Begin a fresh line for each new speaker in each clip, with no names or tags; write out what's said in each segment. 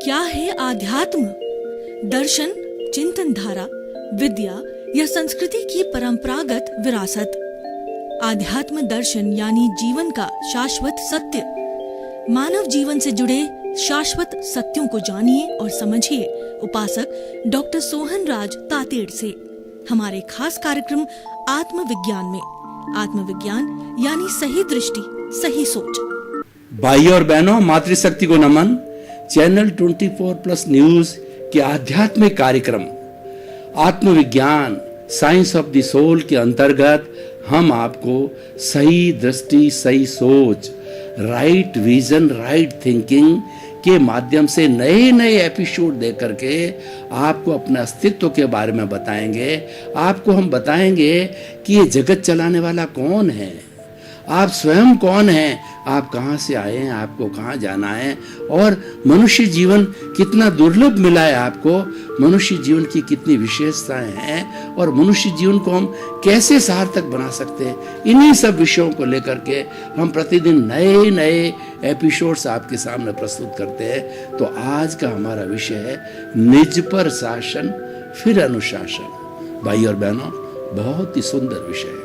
क्या है आध्यात्म? दर्शन, चिंतन धारा, विद्या या संस्कृति की परंपरागत विरासत। आध्यात्म दर्शन यानी जीवन का शाश्वत सत्य। मानव जीवन से जुड़े शाश्वत सत्यों को जानिए और समझिए उपासक डॉक्टर सोहन राज तातेड़ से हमारे खास कार्यक्रम आत्मविज्ञान में। आत्मविज्ञान यानी सही दृष्टि, सही सोच।
भाई और बहनों, मातृशक्ति को नमन। चैनल 24+ न्यूज के आध्यात्मिक कार्यक्रम आत्मविज्ञान साइंस ऑफ द सोल के अंतर्गत हम आपको सही दृष्टि, सही सोच, राइट विजन, राइट थिंकिंग के माध्यम से नए नए एपिसोड दे करके आपको अपने अस्तित्व के बारे में बताएंगे। आपको हम बताएंगे कि ये जगत चलाने वाला कौन है, आप स्वयं कौन हैं, आप कहाँ से आए हैं, आपको कहाँ जाना है, और मनुष्य जीवन कितना दुर्लभ मिला है आपको, मनुष्य जीवन की कितनी विशेषताएं हैं और मनुष्य जीवन को हम कैसे सार्थक बना सकते हैं। इन्हीं सब विषयों को लेकर के हम प्रतिदिन नए नए एपिसोड्स आपके सामने प्रस्तुत करते हैं। तो आज का हमारा विषय है निज पर शासन फिर अनुशासन। भाई और बहनों, बहुत ही सुंदर विषय है।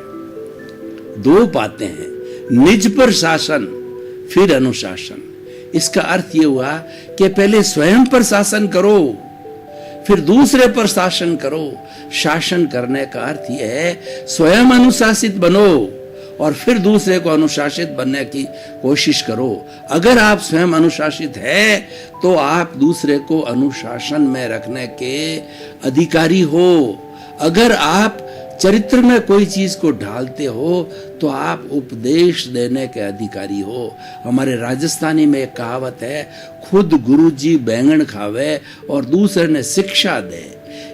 दो बातें हैं, निज पर शासन फिर अनुशासन। इसका अर्थ यह हुआ कि पहले स्वयं पर शासन करो, फिर दूसरे पर शासन करो। शासन करने का अर्थ यह है स्वयं अनुशासित बनो और फिर दूसरे को अनुशासित बनने की कोशिश करो। अगर आप स्वयं अनुशासित हैं तो आप दूसरे को अनुशासन में रखने के अधिकारी हो। अगर आप चरित्र में कोई चीज को ढालते हो तो आप उपदेश देने के अधिकारी हो। हमारे राजस्थानी में एक कहावत है, खुद गुरुजी बैंगन खावे और दूसरे ने शिक्षा दे।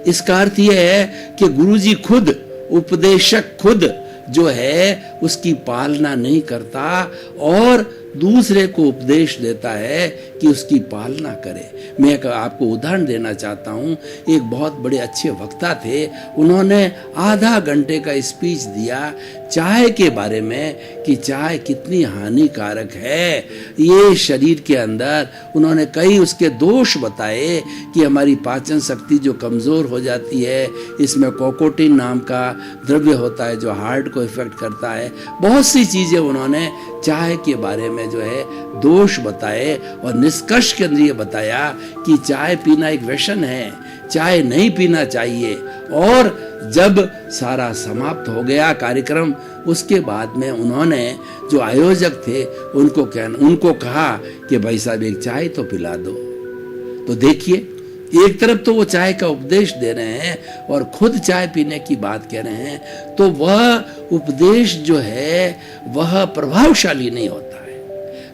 इसका अर्थ यह है कि गुरुजी खुद, उपदेशक खुद जो है उसकी पालना नहीं करता और दूसरे को उपदेश देता है कि उसकी पालना करे। मैं एक आपको उदाहरण देना चाहता हूँ। एक बहुत बड़े अच्छे वक्ता थे, उन्होंने आधा घंटे का स्पीच दिया चाय के बारे में कि चाय कितनी हानिकारक है ये शरीर के अंदर। उन्होंने कई उसके दोष बताए कि हमारी पाचन शक्ति जो कमज़ोर हो जाती है, इसमें कोकोटिन नाम का द्रव्य होता है जो हार्ट को इफेक्ट करता है। बहुत सी चीज़ें उन्होंने चाय के बारे में जो है दोष बताए और निष्कर्ष के अंदर ये बताया कि चाय पीना एक व्यसन है, चाय नहीं पीना चाहिए। और जब सारा समाप्त हो गया कार्यक्रम, उसके बाद में उन्होंने जो आयोजक थे उनको कहा कि भाई साहब एक चाय तो पिला दो। तो देखिए, एक तरफ तो वो चाय का उपदेश दे रहे हैं और खुद चाय पीने की बात कह रहे हैं, तो वह उपदेश जो है वह प्रभावशाली नहीं होता है।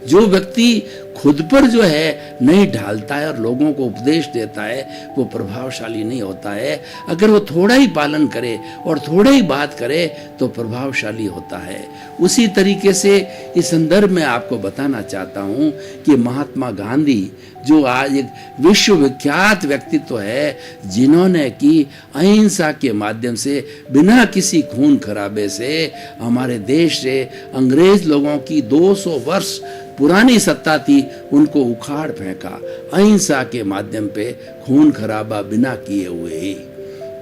जो व्यक्ति खुद पर जो है नहीं ढालता है और लोगों को उपदेश देता है, वो प्रभावशाली नहीं होता है। अगर वो थोड़ा ही पालन करे और थोड़ा ही बात करे तो प्रभावशाली होता है। उसी तरीके से इस संदर्भ में आपको बताना चाहता हूँ कि महात्मा गांधी जो आज एक विश्वविख्यात व्यक्तित्व है, जिन्होंने कि अहिंसा के माध्यम से बिना किसी खून खराबे से हमारे देश से अंग्रेज लोगों की 200 वर्ष पुरानी सत्ता थी उनको उखाड़ फेंका, अहिंसा के माध्यम पे खून खराबा बिना किए हुए ही।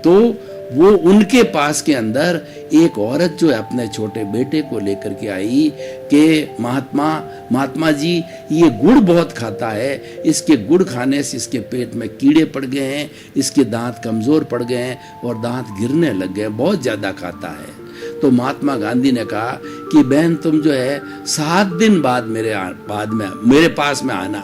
तो वो उनके पास के अंदर एक औरत जो है अपने छोटे बेटे को लेकर के आई कि महात्मा जी ये गुड़ बहुत खाता है, इसके गुड़ खाने से इसके पेट में कीड़े पड़ गए हैं, इसके दांत कमज़ोर पड़ गए हैं और दांत गिरने लग गए, बहुत ज़्यादा खाता है। तो महात्मा गांधी ने कहा कि बहन तुम जो है 7 दिन बाद मेरे पास में आना।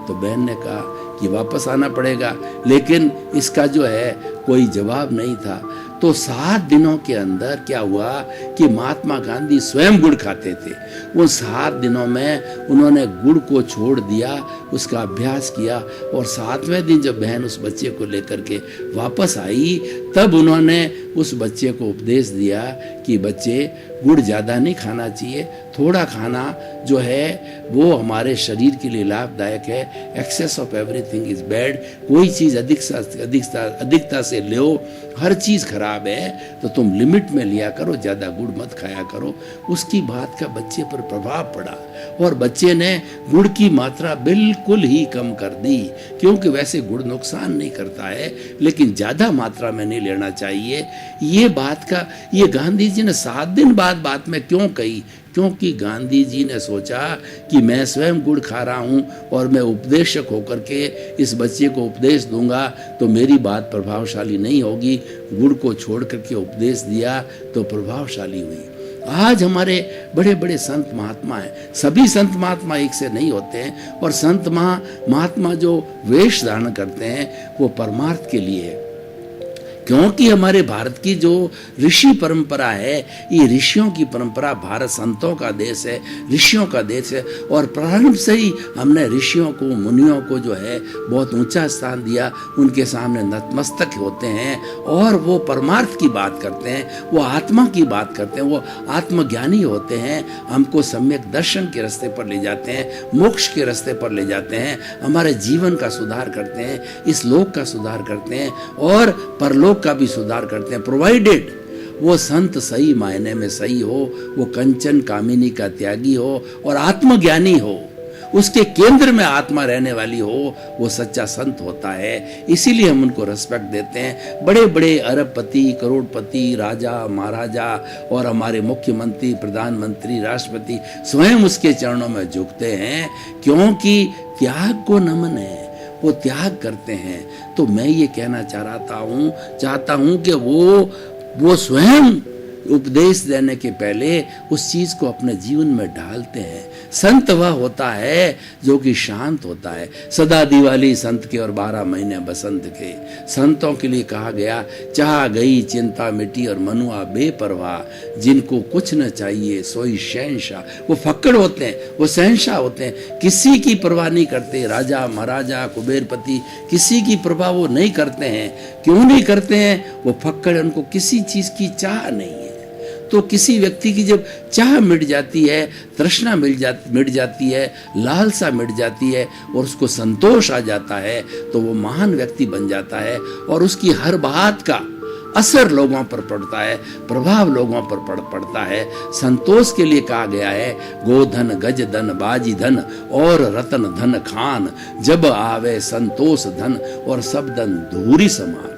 तो बहन ने कहा कि वापस आना पड़ेगा, लेकिन इसका जो है कोई जवाब नहीं था। तो 7 दिनों के अंदर क्या हुआ कि महात्मा गांधी स्वयं गुड़ खाते थे। वो 7 दिनों में उन्होंने गुड़ को छोड़ दिया, उसका अभ्यास किया और 7वें दिन जब बहन उस बच्चे को लेकर के वापस आई, तब उन्होंने उस बच्चे को उपदेश दिया कि बच्चे गुड़ ज़्यादा नहीं खाना चाहिए, थोड़ा खाना जो है वो हमारे शरीर के लिए लाभदायक है। Excess of everything is bad. कोई चीज़ अधिकता से लो, हर चीज़ खराब है, तो तुम लिमिट में लिया करो, ज़्यादा गुड़ मत खाया करो। उसकी बात का बच्चे पर प्रभाव पड़ा और बच्चे ने गुड़ की मात्रा बिल्कुल ही कम कर दी, क्योंकि वैसे गुड़ नुकसान नहीं करता है, लेकिन ज़्यादा मात्रा में नहीं लेना चाहिए। ये गांधी जी ने 7 दिन बाद बात में क्यों कही? क्योंकि गांधी जी ने सोचा कि मैं स्वयं गुड़ खा रहा हूँ और मैं उपदेशक होकर के इस बच्चे को उपदेश दूंगा तो मेरी बात प्रभावशाली नहीं होगी। गुड़ को छोड़ करके उपदेश दिया तो प्रभावशाली हुई। आज हमारे बड़े बड़े संत महात्मा हैं, सभी संत महात्मा एक से नहीं होते हैं, और संत महात्मा जो वेश धारण करते हैं वो परमार्थ के लिए है। क्योंकि हमारे भारत की जो ऋषि परंपरा है, ये ऋषियों की परंपरा, भारत संतों का देश है, ऋषियों का देश है, और प्रारंभ से ही हमने ऋषियों को, मुनियों को जो है बहुत ऊंचा स्थान दिया। उनके सामने नतमस्तक होते हैं और वो परमार्थ की बात करते हैं, वो आत्मा की बात करते हैं, वो आत्मज्ञानी होते हैं, हमको सम्यक दर्शन के रास्ते पर ले जाते हैं, मोक्ष के रास्ते पर ले जाते हैं, हमारे जीवन का सुधार करते हैं, इस लोक का सुधार करते हैं और परलोक का भी सुधार करते हैं, प्रोवाइडेड वो संत सही मायने में सही हो, वो कंचन कामिनी का त्यागी हो और आत्मज्ञानी हो, उसके केंद्र में आत्मा रहने वाली हो, वो सच्चा संत होता है। इसीलिए हम उनको रिस्पेक्ट देते हैं। बड़े बड़े अरबपति, करोड़पति, राजा, महाराजा और हमारे मुख्यमंत्री, प्रधानमंत्री, राष्ट्रपति स्वयं उसके चरणों में झुकते हैं, क्योंकि त्याग को नमन है, वो त्याग करते हैं। तो मैं ये कहना चाहता हूँ कि वो स्वयं उपदेश देने के पहले उस चीज को अपने जीवन में ढालते हैं। संत वह होता है जो कि शांत होता है। सदा दिवाली संत के और 12 महीने बसंत के। संतों के लिए कहा गया, चाह गई चिंता मिटी और मनुआ बेपरवाह, जिनको कुछ न चाहिए सोई शहंशाह। वो फक्कड़ होते हैं, वो शहंशाह होते हैं, किसी की परवाह नहीं करते। राजा, महाराजा, कुबेरपति, किसी की परवाह वो नहीं करते हैं। क्यों नहीं करते हैं? वो फक्कड़, उनको किसी चीज की चाह नहीं है। तो किसी व्यक्ति की जब चाह मिट जाती है, तृष्णा मिट जाती है, लालसा मिट जाती है और उसको संतोष आ जाता है, तो वो महान व्यक्ति बन जाता है और उसकी हर बात का असर लोगों पर पड़ता है, प्रभाव लोगों पर पड़ता है। संतोष के लिए कहा गया है, गोधन गज धन बाजी धन और रतन धन खान, जब आवे संतोष धन और सब धन धूरी समान।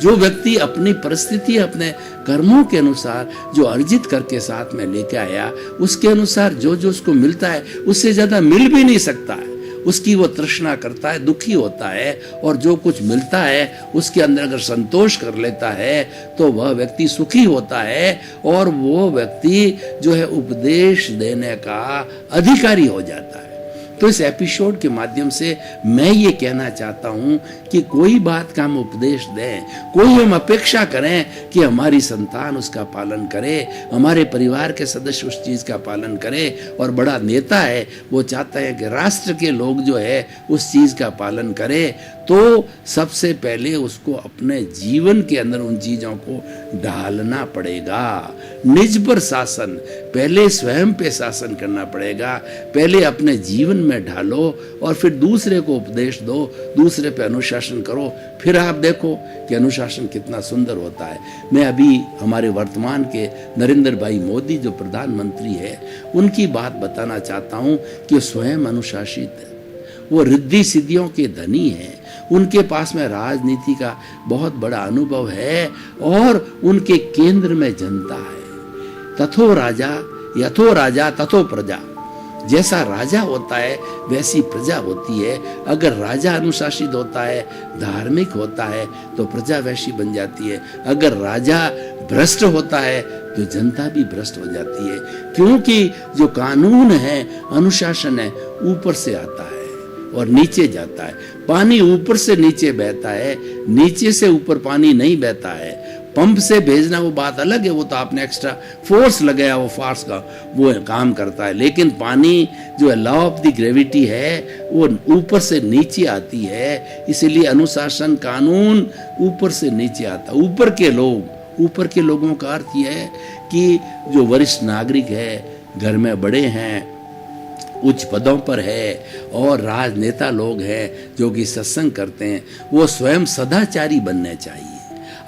जो व्यक्ति अपनी परिस्थिति, अपने कर्मों के अनुसार जो अर्जित करके साथ में लेके आया, उसके अनुसार जो जो उसको मिलता है उससे ज्यादा मिल भी नहीं सकता है। उसकी वो तृष्णा करता है, दुखी होता है, और जो कुछ मिलता है उसके अंदर अगर संतोष कर लेता है तो वह व्यक्ति सुखी होता है और वो व्यक्ति जो है उपदेश देने का अधिकारी हो जाता है। तो इस एपिसोड के माध्यम से मैं ये कहना चाहता हूँ कि कोई बात का हम उपदेश दें, कोई हम अपेक्षा करें कि हमारी संतान उसका पालन करे, हमारे परिवार के सदस्य उस चीज का पालन करें, और बड़ा नेता है वो चाहता है कि राष्ट्र के लोग जो है उस चीज का पालन करें, तो सबसे पहले उसको अपने जीवन के अंदर उन चीजों को ढालना पड़ेगा। निज पर शासन, पहले स्वयं पे शासन करना पड़ेगा। पहले अपने जीवन में ढालो और फिर दूसरे को उपदेश दो, दूसरे पे अनुशासन करो, फिर आप देखो कि अनुशासन कितना सुंदर होता है। मैं अभी हमारे वर्तमान के नरेंद्र भाई मोदी जो प्रधानमंत्री है, उनकी बात बताना चाहता हूँ कि स्वयं अनुशासित है, वो रिद्धि सिद्धियों के धनी हैं, उनके पास में राजनीति का बहुत बड़ा अनुभव है और उनके केंद्र में जनता है। तथो राजा यथो राजा तथो प्रजा, जैसा राजा होता है वैसी प्रजा होती है। अगर राजा अनुशासित होता है, धार्मिक होता है, तो प्रजा वैसी बन जाती है। अगर राजा भ्रष्ट होता है तो जनता भी भ्रष्ट हो जाती है, क्योंकि जो कानून है, अनुशासन है, ऊपर से आता है और नीचे जाता है। पानी ऊपर से नीचे बहता है, नीचे से ऊपर पानी नहीं बहता है। पंप से भेजना वो बात अलग है, वो तो आपने एक्स्ट्रा फोर्स लगाया, वो फोर्स का वो काम करता है। लेकिन पानी जो है, लॉ ऑफ द ग्रेविटी है, वो ऊपर से नीचे आती है। इसलिए अनुशासन, कानून ऊपर से नीचे आता। ऊपर के लोगों का अर्थ यह है कि जो वरिष्ठ नागरिक है, घर में बड़े हैं, उच्च पदों पर है और राजनेता लोग हैं जो कि सत्संग करते हैं, वो स्वयं सदाचारी बनने चाहिए।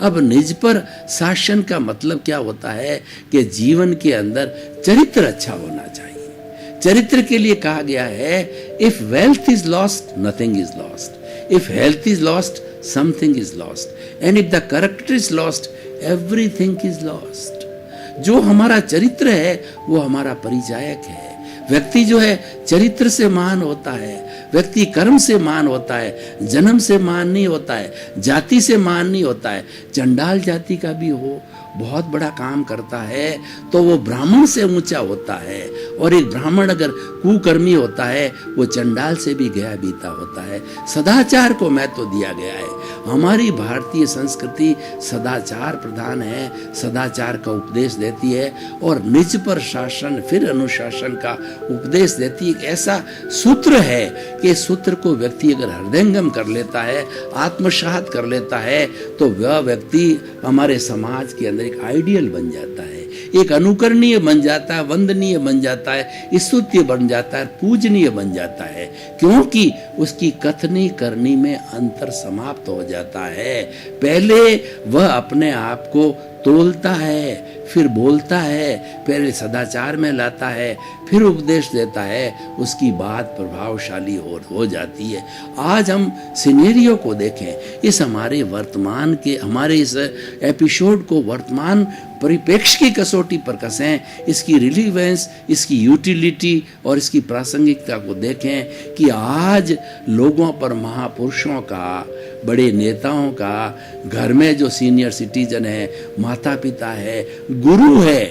अब निज पर शासन का मतलब क्या होता है कि जीवन के अंदर चरित्र अच्छा होना चाहिए। चरित्र के लिए कहा गया है, if wealth is lost nothing is lost, if health is lost something is lost, and if the character is lost everything is lost. जो हमारा चरित्र है वो हमारा परिचायक है। व्यक्ति जो है चरित्र से महान होता है, व्यक्ति कर्म से महान होता है, जन्म से महान नहीं होता है, जाति से महान नहीं होता है। चंडाल जाति का भी हो बहुत बड़ा काम करता है तो वो ब्राह्मण से ऊंचा होता है, और एक ब्राह्मण अगर कुकर्मी होता है वो चंडाल से भी गया बीता होता है। सदाचार को महत्व दिया गया है। हमारी भारतीय संस्कृति सदाचार प्रधान है, सदाचार का उपदेश देती है और निज पर शासन फिर अनुशासन का उपदेश देती है। एक ऐसा सूत्र है कि इस सूत्र को व्यक्ति अगर हृदयंगम कर लेता है, आत्मसात कर लेता है, तो वह व्यक्ति हमारे समाज के अंदर एक आइडियल बन जाता है, एक अनुकरणीय बन जाता है, वंदनीय बन जाता है, स्तुत्य बन जाता है, पूजनीय बन जाता है, क्योंकि उसकी कथनी करनी में अंतर समाप्त हो जाता है। पहले वह अपने आप को तोलता है, फिर बोलता है, पहले सदाचार में लाता है, फिर उपदेश देता है, उसकी बात प्रभावशाली हो जाती है। आज हम सिनेरियो को देखें, इस हमारे वर्तमान के हमारे इस एपिसोड को वर्तमान परिप्रेक्ष्य की कसौटी पर कसें, इसकी रिलीवेंस, इसकी यूटिलिटी और इसकी प्रासंगिकता को देखें कि आज लोगों पर महापुरुषों का, बड़े नेताओं का, घर में जो सीनियर सिटीजन है, माता पिता है, गुरु है,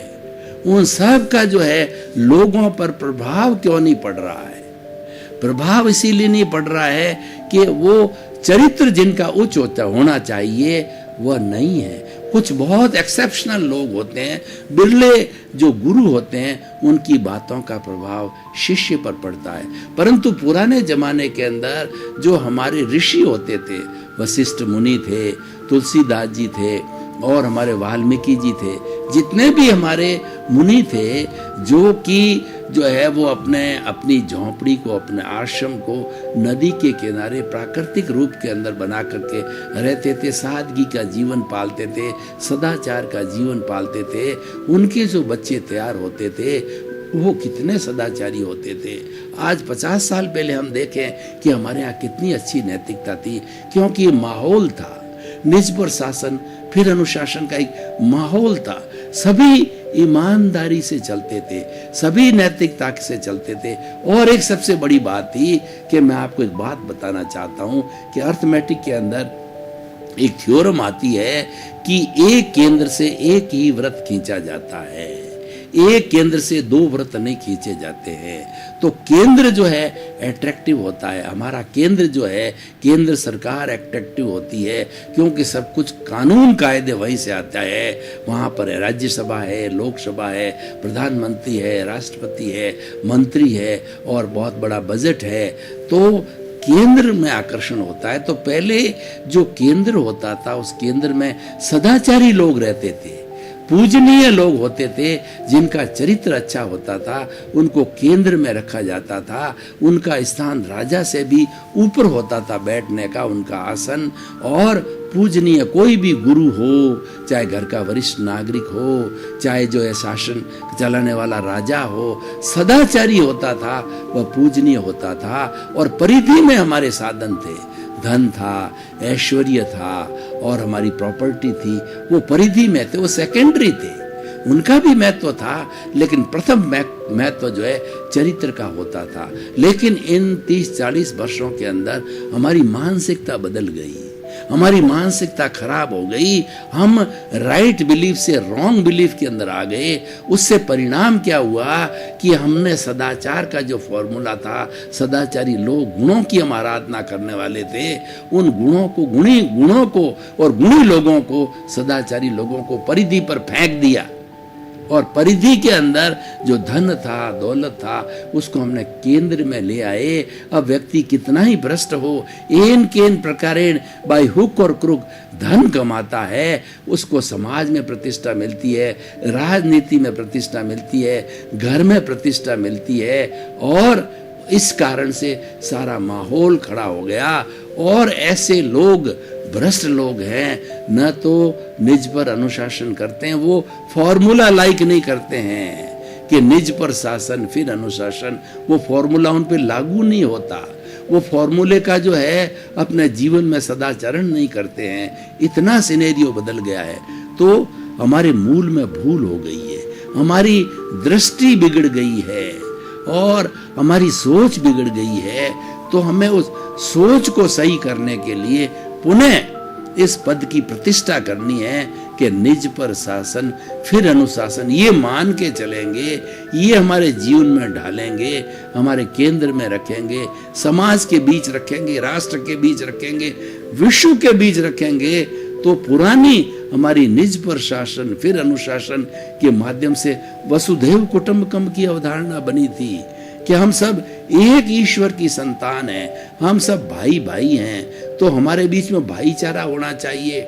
उन सब का जो है लोगों पर प्रभाव क्यों नहीं पड़ रहा है? प्रभाव इसीलिए नहीं पड़ रहा है कि वो चरित्र जिनका उच्च होना चाहिए वह नहीं है। कुछ बहुत एक्सेप्शनल लोग होते हैं, बिरले जो गुरु होते हैं, उनकी बातों का प्रभाव शिष्य पर पड़ता है। परंतु पुराने जमाने के अंदर जो हमारे ऋषि होते थे, वशिष्ठ मुनि थे, तुलसीदास जी थे और हमारे वाल्मीकि जी थे, जितने भी हमारे मुनि थे जो कि जो है वो अपनी झोंपड़ी को, अपने आश्रम को नदी के किनारे प्राकृतिक रूप के अंदर बना करके रहते थे, सादगी का जीवन पालते थे, सदाचार का जीवन पालते थे। उनके जो बच्चे तैयार होते थे वो कितने सदाचारी होते थे। आज 50 साल पहले हम देखें कि हमारे यहाँ कितनी अच्छी नैतिकता थी, क्योंकि माहौल था, निज पर शासन फिर अनुशासन का एक माहौल था। सभी ईमानदारी से चलते थे, सभी नैतिकता से चलते थे। और एक सबसे बड़ी बात थी कि मैं आपको एक बात बताना चाहता हूं कि अर्थमेटिक के अंदर एक थ्योरम आती है कि एक केंद्र से एक ही व्रत खींचा जाता है, एक केंद्र से दो व्रत नहीं खींचे जाते हैं। तो केंद्र जो है अट्रैक्टिव होता है, हमारा केंद्र जो है, केंद्र सरकार अट्रैक्टिव होती है, क्योंकि सब कुछ कानून कायदे वहीं से आता है। वहाँ पर राज्यसभा है, लोकसभा है, प्रधानमंत्री है, राष्ट्रपति है, मंत्री है और बहुत बड़ा बजट है। तो केंद्र में आकर्षण होता है। तो पहले जो केंद्र होता था उस केंद्र में सदाचारी लोग रहते थे, पूजनीय लोग होते थे, जिनका चरित्र अच्छा होता था, उनको केंद्र में रखा जाता था। उनका स्थान राजा से भी ऊपर होता था बैठने का, उनका आसन। और पूजनीय कोई भी गुरु हो, चाहे घर का वरिष्ठ नागरिक हो, चाहे जो है शासन चलाने वाला राजा हो, सदाचारी होता था, वह पूजनीय होता था। और परिधि में हमारे साधन थे, धन था, ऐश्वर्य था और हमारी प्रॉपर्टी थी, वो परिधि में थे, वो सेकेंडरी थे। उनका भी महत्व था, लेकिन प्रथम महत्व जो है चरित्र का होता था। लेकिन इन 30-40 वर्षों के अंदर हमारी मानसिकता बदल गई, हमारी मानसिकता खराब हो गई। हम राइट बिलीफ से रॉन्ग बिलीफ के अंदर आ गए। उससे परिणाम क्या हुआ कि हमने सदाचार का जो फॉर्मूला था, सदाचारी लोग गुणों की हम आराधना करने वाले थे, उन गुणों को, गुणों को और गुणी लोगों को, सदाचारी लोगों को परिधि पर फेंक दिया। और परिधि के अंदर जो धन था, दौलत था, उसको हमने केंद्र में ले आए। अब व्यक्ति कितना ही भ्रष्ट हो, एन केन प्रकारेण बाय हुक और क्रुक धन कमाता है, उसको समाज में प्रतिष्ठा मिलती है, राजनीति में प्रतिष्ठा मिलती है, घर में प्रतिष्ठा मिलती है। और इस कारण से सारा माहौल खड़ा हो गया। और ऐसे लोग भ्रष्ट लोग हैं, न तो निज पर अनुशासन करते हैं, वो फॉर्मूला लाइक नहीं करते हैं कि निज पर शासन फिर अनुशासन, वो फॉर्मूला उन पे लागू नहीं होता। वो फॉर्मूले का जो है अपने जीवन में सदाचरण नहीं करते हैं। इतना सिनेरियो बदल गया है, तो हमारे मूल में भूल हो गई है, हमारी दृष्टि बिगड़ गई है और हमारी सोच बिगड़ गई है। तो हमें उस सोच को सही करने के लिए पुनः इस पद की प्रतिष्ठा करनी है कि निज पर शासन फिर अनुशासन, ये मान के चलेंगे, ये हमारे जीवन में ढालेंगे, हमारे केंद्र में रखेंगे, समाज के बीच रखेंगे, राष्ट्र के बीच रखेंगे, विश्व के बीच रखेंगे। तो पुरानी हमारी निज पर शासन फिर अनुशासन के माध्यम से वसुधैव कुटुंबकम की अवधारणा बनी थी कि हम सब एक ईश्वर की संतान हैं, हम सब भाई भाई हैं। तो हमारे बीच में भाईचारा होना चाहिए,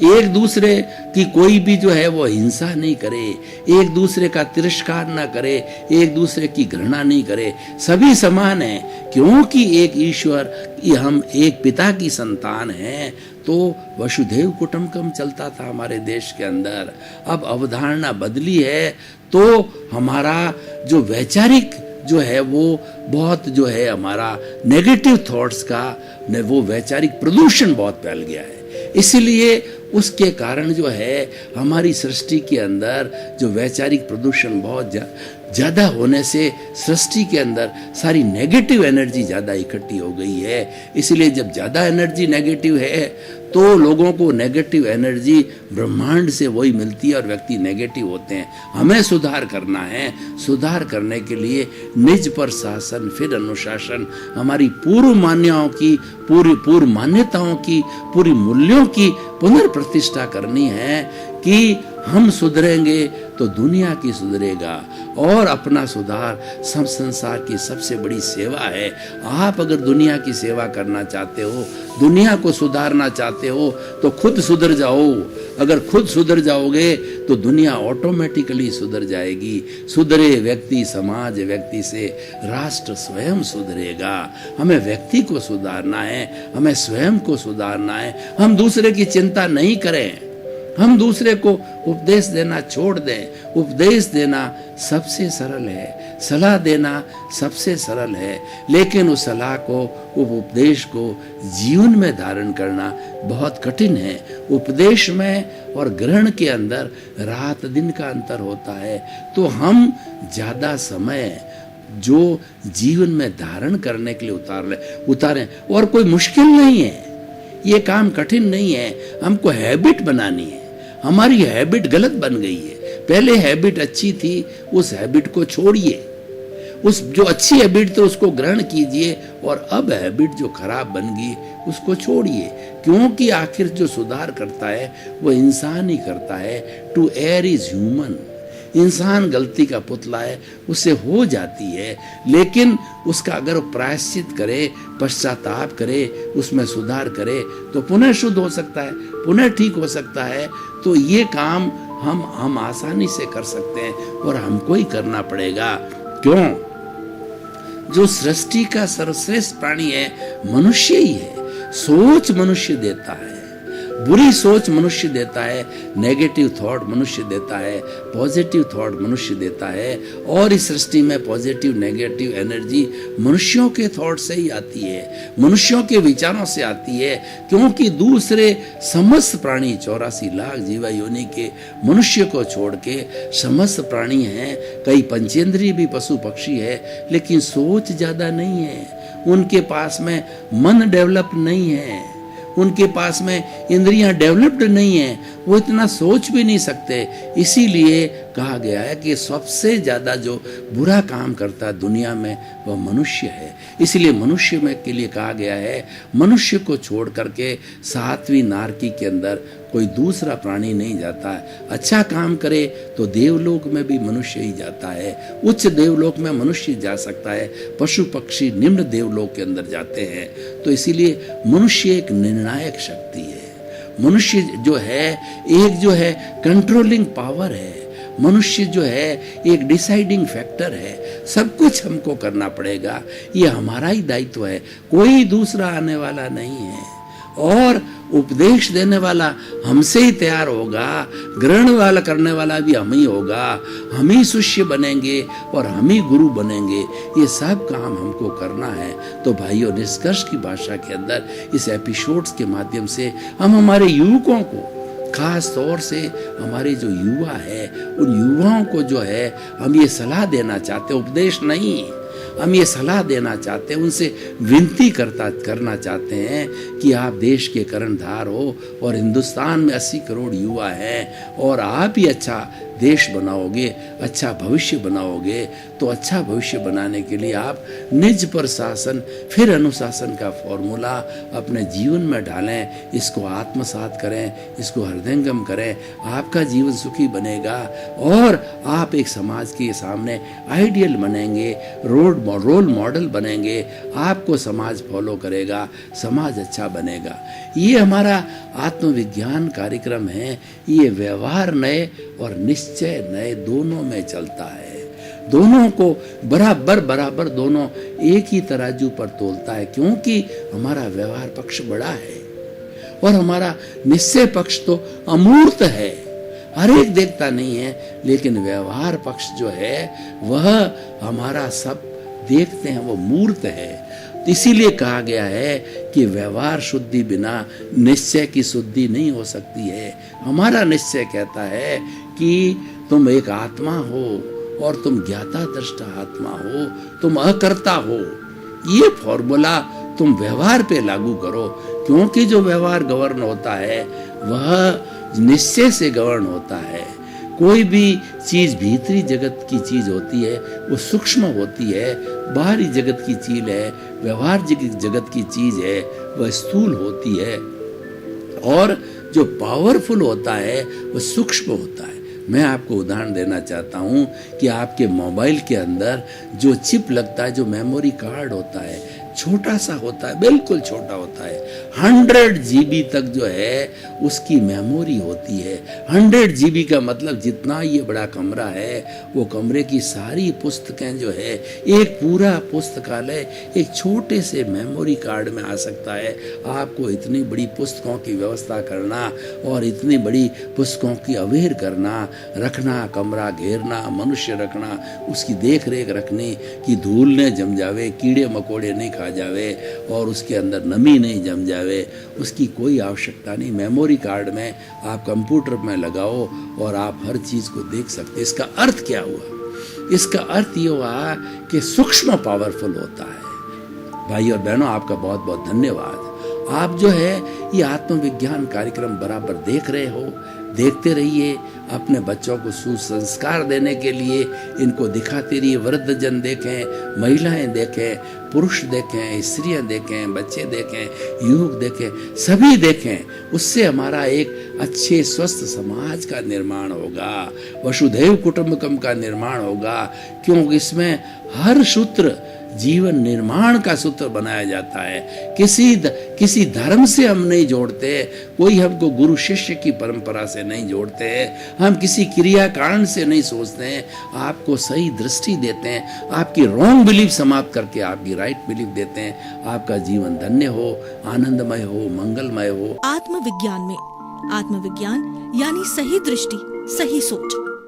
एक दूसरे की कोई भी जो है वो हिंसा नहीं करे, एक दूसरे का तिरस्कार ना करे, एक दूसरे की घृणा नहीं करे, सभी समान हैं क्योंकि एक ईश्वर, हम एक पिता की संतान हैं। तो वसुधैव कुटुंबकम चलता था हमारे देश के अंदर। अब अवधारणा बदली है, तो हमारा जो वैचारिक जो है वो बहुत जो है हमारा नेगेटिव थॉट्स का वो वैचारिक प्रदूषण बहुत फैल गया है। इसीलिए उसके कारण जो है हमारी सृष्टि के अंदर जो वैचारिक प्रदूषण बहुत ज़्यादा होने से सृष्टि के अंदर सारी नेगेटिव एनर्जी ज़्यादा इकट्ठी हो गई है। इसलिए जब ज़्यादा एनर्जी नेगेटिव है तो लोगों को नेगेटिव एनर्जी ब्रह्मांड से वही मिलती है और व्यक्ति नेगेटिव होते हैं। हमें सुधार करना है, सुधार करने के लिए निज पर शासन फिर अनुशासन, हमारी पूर्व मान्यताओं की, पूरी मूल्यों की पुनर्प्रतिष्ठा करनी है कि हम सुधरेंगे तो दुनिया की सुधरेगा और अपना सुधार सब संसार की सबसे बड़ी सेवा है। आप अगर दुनिया की सेवा करना चाहते हो, दुनिया को सुधारना चाहते हो तो खुद सुधर जाओ। अगर खुद सुधर जाओगे तो दुनिया ऑटोमेटिकली सुधर जाएगी। सुधरे व्यक्ति समाज, व्यक्ति से राष्ट्र स्वयं सुधरेगा। हमें व्यक्ति को सुधारना है, हमें स्वयं को सुधारना है। हम दूसरे की चिंता नहीं करें, हम दूसरे को उपदेश देना छोड़ दें। उपदेश देना सबसे सरल है, सलाह देना सबसे सरल है, लेकिन उस सलाह को, उपदेश को जीवन में धारण करना बहुत कठिन है। उपदेश में और ग्रहण के अंदर रात दिन का अंतर होता है। तो हम ज़्यादा समय जो जीवन में धारण करने के लिए उतारें, और कोई मुश्किल नहीं है, ये काम कठिन नहीं है। हमको हैबिट बनानी है। हमारी हैबिट गलत बन गई है। पहले हैबिट अच्छी थी, उस हैबिट को छोड़िए, उस जो अच्छी हैबिट थी उसको ग्रहण कीजिए, और अब हैबिट जो खराब बन गई उसको छोड़िए। क्योंकि आखिर जो सुधार करता है वो इंसान ही करता है। To err is human. इंसान गलती का पुतला है, उससे हो जाती है, लेकिन उसका अगर प्रायश्चित करे, पश्चाताप करे, उसमें सुधार करे तो पुनः शुद्ध हो सकता है, पुनः ठीक हो सकता है। तो ये काम हम आसानी से कर सकते हैं और हमको ही करना पड़ेगा। क्यों? जो सृष्टि का सर्वश्रेष्ठ प्राणी है मनुष्य ही है। सोच मनुष्य देता है, बुरी सोच मनुष्य देता है, नेगेटिव थॉट मनुष्य देता है, पॉजिटिव थॉट मनुष्य देता है। और इस सृष्टि में पॉजिटिव नेगेटिव एनर्जी मनुष्यों के थॉट से ही आती है, मनुष्यों के विचारों से आती है। क्योंकि दूसरे समस्त प्राणी 84 लाख जीवा योनि के मनुष्य को छोड़ के समस्त प्राणी हैं। कई पंचेंद्रिय भी पशु पक्षी है, लेकिन सोच ज्यादा नहीं है। उनके पास में मन डेवलप नहीं है, उनके पास में इंद्रियां डेवलप्ड नहीं है, वो इतना सोच भी नहीं सकते। इसीलिए कहा गया है कि सबसे ज्यादा जो बुरा काम करता है दुनिया में वह मनुष्य है। इसलिए मनुष्य में के लिए कहा गया है, मनुष्य को छोड़ करके सातवीं नारकी के अंदर कोई दूसरा प्राणी नहीं जाता है। अच्छा काम करे तो देवलोक में भी मनुष्य ही जाता है, उच्च देवलोक में मनुष्य जा सकता है, पशु पक्षी निम्न देवलोक के अंदर जाते हैं। तो इसीलिए मनुष्य एक निर्णायक शक्ति है। मनुष्य जो है एक जो है कंट्रोलिंग पावर है। मनुष्य जो है एक डिसाइडिंग फैक्टर है। सब कुछ हमको करना पड़ेगा, ये हमारा ही दायित्व है, कोई दूसरा आने वाला नहीं है। और उपदेश देने वाला हमसे ही तैयार होगा, ग्रहण वाला करने वाला भी हम ही होगा, हम ही शिष्य बनेंगे और हम ही गुरु बनेंगे। ये सब काम हमको करना है। तो भाइयों, निष्कर्ष की भाषा के अंदर इस एपिसोड्स के माध्यम से हम हमारे युवकों को, खास तौर से हमारे जो युवा है, उन युवाओं को जो है हम ये सलाह देना चाहते हैं, उपदेश नहीं, हम ये सलाह देना चाहते हैं, उनसे विनती करना चाहते हैं कि आप देश के कर्णधार हो और हिंदुस्तान में 80 करोड़ युवा हैं और आप ही अच्छा देश बनाओगे, अच्छा भविष्य बनाओगे। तो अच्छा भविष्य बनाने के लिए आप निज पर शासन फिर अनुशासन का फॉर्मूला अपने जीवन में डालें, इसको आत्मसात करें, इसको हृदयंगम करें। आपका जीवन सुखी बनेगा और आप एक समाज के सामने आइडियल बनेंगे, रोल मॉडल बनेंगे। आपको समाज फॉलो करेगा, समाज अच्छा बनेगा। ये हमारा आत्मविज्ञान कार्यक्रम है। ये व्यवहार नए और निश्चय नए दोनों में चलता है। दोनों को बराबर दोनों एक ही तराजू पर तोलता है, क्योंकि हमारा व्यवहार पक्ष बड़ा है और हमारा निश्चय पक्ष तो अमूर्त है, हर एक देखता नहीं है। लेकिन व्यवहार पक्ष जो है वह हमारा सब देखते हैं, वो मूर्त है। इसीलिए कहा गया है कि व्यवहार शुद्धि बिना निश्चय की शुद्धि नहीं हो सकती है। हमारा निश्चय कहता है कि तुम एक आत्मा हो और तुम ज्ञाता दृष्टा आत्मा हो, तुम अकर्ता हो। ये फॉर्मूला तुम व्यवहार पे लागू करो, क्योंकि जो व्यवहार गवर्न होता है वह निश्चय से गवर्न होता है। कोई भी चीज भीतरी जगत की चीज होती है वो सूक्ष्म होती है, बाहरी जगत की चीज है, व्यवहार जगत की चीज है वह स्थूल होती है, और जो पावरफुल होता है वह सूक्ष्म होता है। मैं आपको उदाहरण देना चाहता हूं कि आपके मोबाइल के अंदर जो चिप लगता है, जो मेमोरी कार्ड होता है, छोटा सा होता है, बिल्कुल छोटा होता है। 100 GB तक जो है उसकी मेमोरी होती है। 100 GB का मतलब जितना ये बड़ा कमरा है, वो कमरे की सारी पुस्तकें जो है, एक पूरा पुस्तकालय एक छोटे से मेमोरी कार्ड में आ सकता है। आपको इतनी बड़ी पुस्तकों की व्यवस्था करना और इतनी बड़ी पुस्तकों की अवेयर करना, रखना, कमरा घेरना, मनुष्य रखना, उसकी देख रेख रखनी कि धूल न जम जावे, कीड़े मकोड़े नहीं खा जावे और उसके अंदर नमी नहीं जम जावे, उसकी कोई आवश्यकता नहीं। मेमोरी कार्ड में आप कंप्यूटर में लगाओ और आप हर चीज को देख सकते। इसका अर्थ क्या हुआ? इसका अर्थ ये हुआ कि सूक्ष्म पावरफुल होता है। भाई और बहनों, आपका बहुत बहुत धन्यवाद। आप जो है ये आत्मविज्ञान कार्यक्रम बराबर देख रहे हो, देखते रहिए। अपने बच्चों को सुसंस्कार देने के लिए इनको दिखाते रहिए। वृद्ध जन देखें, महिलाएं देखें, पुरुष देखें, स्त्रियां देखें, बच्चे देखें, युवक देखें, सभी देखें। उससे हमारा एक अच्छे स्वस्थ समाज का निर्माण होगा, वसुधैव कुटुंबकम का निर्माण होगा, क्योंकि इसमें हर सूत्र जीवन निर्माण का सूत्र बनाया जाता है। किसी धर्म से हम नहीं जोड़ते, कोई हमको गुरु शिष्य की परंपरा से नहीं जोड़ते, हम किसी क्रिया कारण से नहीं सोचते हैं। आपको सही दृष्टि देते हैं, आपकी रॉन्ग बिलीफ समाप्त करके आपकी राइट बिलीफ देते हैं। आपका जीवन धन्य हो, आनंदमय हो, मंगलमय हो।
आत्मविज्ञान में आत्मविज्ञान यानी सही दृष्टि, सही सोच।